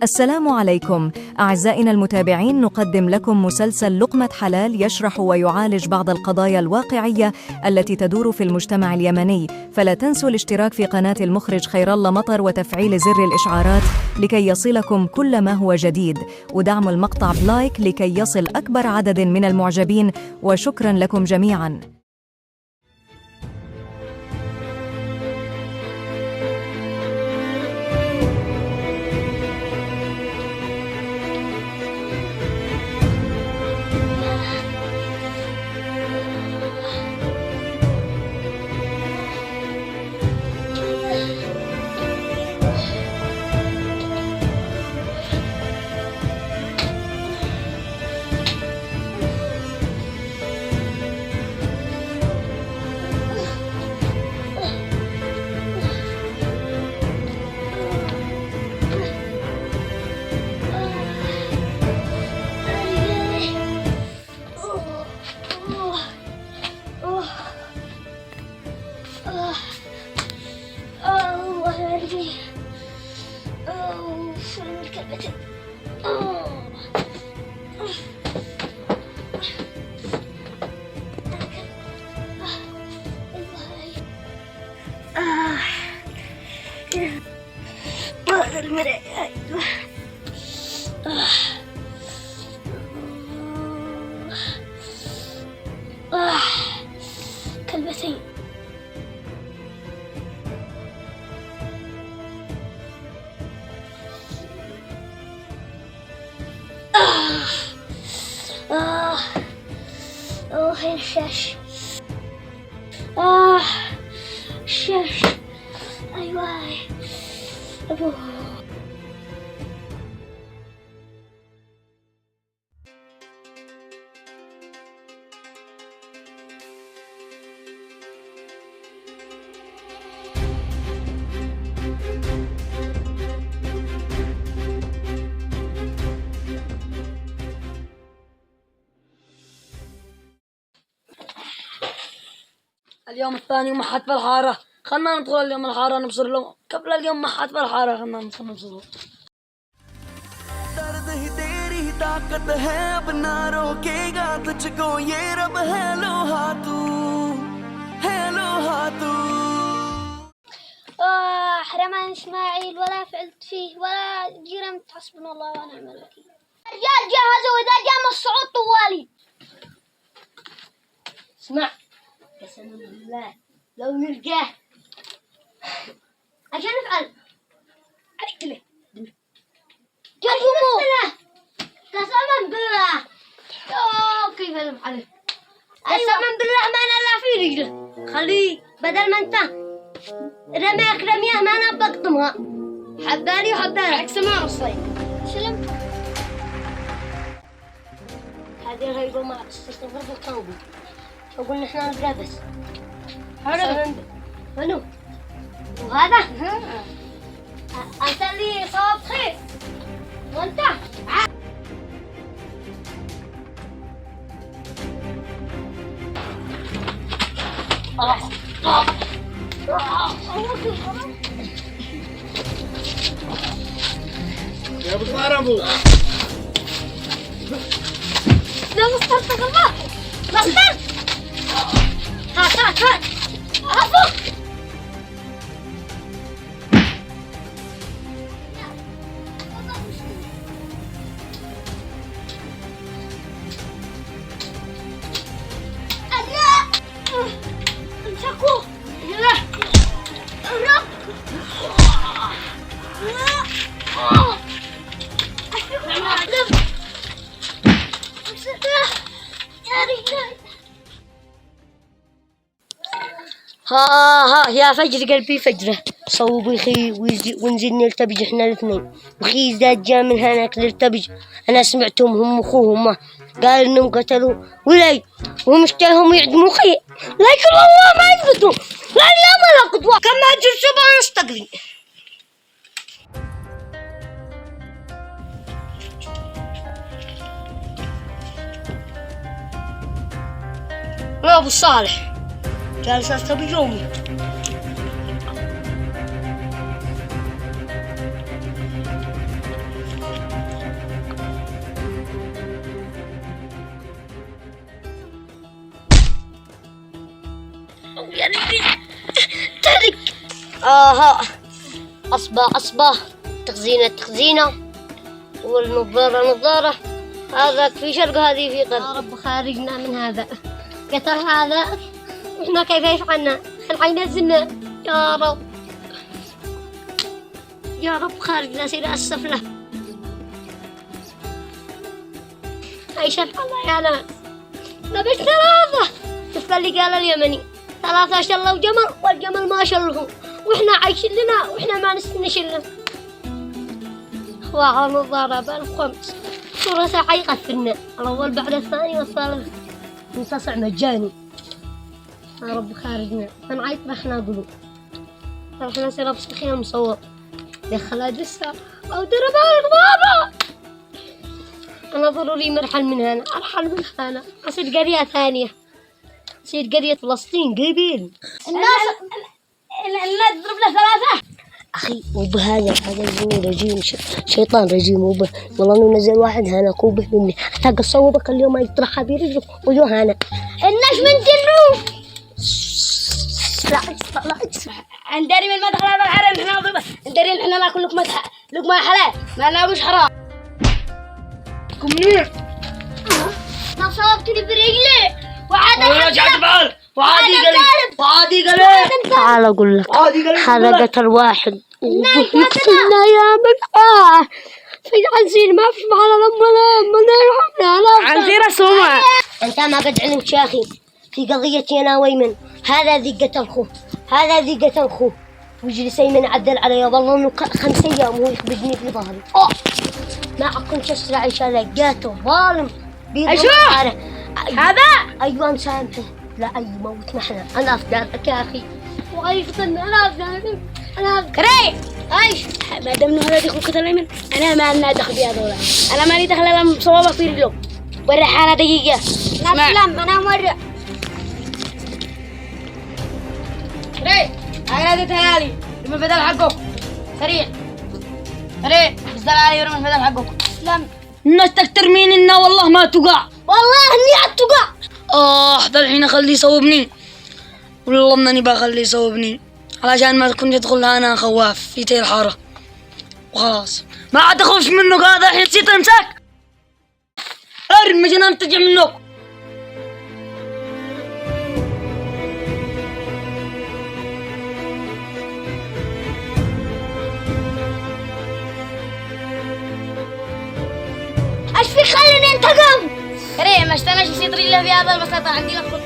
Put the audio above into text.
السلام عليكم أعزائنا المتابعين، نقدم لكم مسلسل لقمة حلال يشرح ويعالج بعض القضايا الواقعية التي تدور في المجتمع اليمني. فلا تنسوا الاشتراك في قناة المخرج خير الله مطر وتفعيل زر الإشعارات لكي يصلكم كل ما هو جديد، ودعموا المقطع بلايك لكي يصل أكبر عدد من المعجبين، وشكرا لكم جميعا. كلبتين. هاي الشاش. الشاش. أيوة أبوه. اليوم الثاني وما حد في الحارة، خلنا ندخل اليوم الحارة نبصر لهم. قبل اليوم ما حد في الحارة، خلنا ندخل نبصر. दर्द ही तेरी ही ताकत है, अब ना रोकेगा तुझको ये रब है। लोहा तू है, लोहा तू। حرمان إسماعيل ولا فعلت فيه ولا جرمت، حسبنا الله ونعم الوكيل. رجال جهزوا إذا جاء الصعود طوالي. اسمع، قسما بالله لو نلقاه عشان نفعل أقتله. جابوه قسما بالله. كيف نفعله؟ قسما بالله ما أنا لا في رجله. خليه بدل ما أنت رميك رميه ما أنا بقطمها. حبالي وحبالي عكس ما الصيد. سلم. هذه الهيبة ما تستغرب في الكوبي، فقلنا احنا نبغى بس. حلو. منو؟ وهذا أنت اللي صواب خير وأنت يا ابو الفارمو لا مصطفى الله مصطفى. هات عفو. امسكوه. ها يا فجر قلبي فجره، صوبي خي ونزل نلتبج احنا الاثنين، وخي زاد جاء من هناك نلتبج. انا سمعتهم هم اخوهم قال انهم قتلوا ولي وهم اشتهوا يعدموا خي، لكن والله ما يثبتوا. لا اليوم ولا قدوة كم ما اجر شبه نستقلي. يا ابو صالح جالس استبي يومي. تارك. آها أصبع تخزينة والنظارة نظارة. هذا في شرق هذه في غرب. يا رب خارجنا من هذا قتل هذا. احنا كيف يفعلنا الحين الزنا. يا رب يا رب خارجنا سير السفلة. ايش الله يا ناس. نبي 3. شوف اللي قال اليمني 3 شلوا جمل والجمل ما شلهم واحنا عايشين لنا واحنا ما نشلهم. وعلى نظارة بالخمس صورة ساعة يقفلنا الأول بعد الثاني والثالث منتصع مجاني. يا رب خارجنا فنعيط رحنا قلوب. رحنا سير بسخية مصور دخل جسة أو درب بابا. أنا ضروري مرحل من هنا أرحل من هنا أصير قرية ثانية. أصير قرية فلسطين قبيل. الناس تضرب له 3. أخي وبهذا الجنون رجيم شيطان رجيم والله إنه نزل واحد هنا كوبه مني حتى صوبك اليوم يطرحها برجله ويو هنا. الناس من جنون. لا ندري من مدخل هذا الحرم احنا ضبه. ندري احنا ناكل لقمة حلال ما ناكلش حرام. كم منين؟ أنا صابتني برجلي وعادي قال تعال أقول لك هذا قتل واحد وقفلنا يا مدعاه في العنزير ما فيش معنا لما يرحمنا عنزير السماء. أنت ما قد علمت يا أخي في قضيتي أنا ويمن. هذا ذي قتل أخوه ويجلس أيمن عدل علي والله إنه 5 أيام وهو يخبزني في ظهري. ما كنت أسرع إن شاء الله لقيته ظالم أشوف هذا أيوة مسامحه لا أي موت نحن. أنا أفداك يا أخي وغيفتنا أنا أفداك كري ايش ما دام انه هذا يكون قتل ايمن انا ما لنا دخل بهذول. انا مالي دخل الا صوابه في رجله. ورع حالة دقيقة. اسلم انا مورع. كري هاي تهالي من البدل حقك سريع بس دل علي من البدل حقك. اسلم الناس تكتر مننا والله ما توقع. والله اني اتوقع. ده الحين اخليه يصوبني والله انني بخليه يصوبني علشان ما كنت ادخل انا خواف في تي الحاره وخلاص ما عاد اخوف منك. هذا الحين نسيت امسك ارمي جنان تجي منك. ايش في خليني انتقم. كريم ما اشتناش يصير رجله في هذا البساطة عندي لك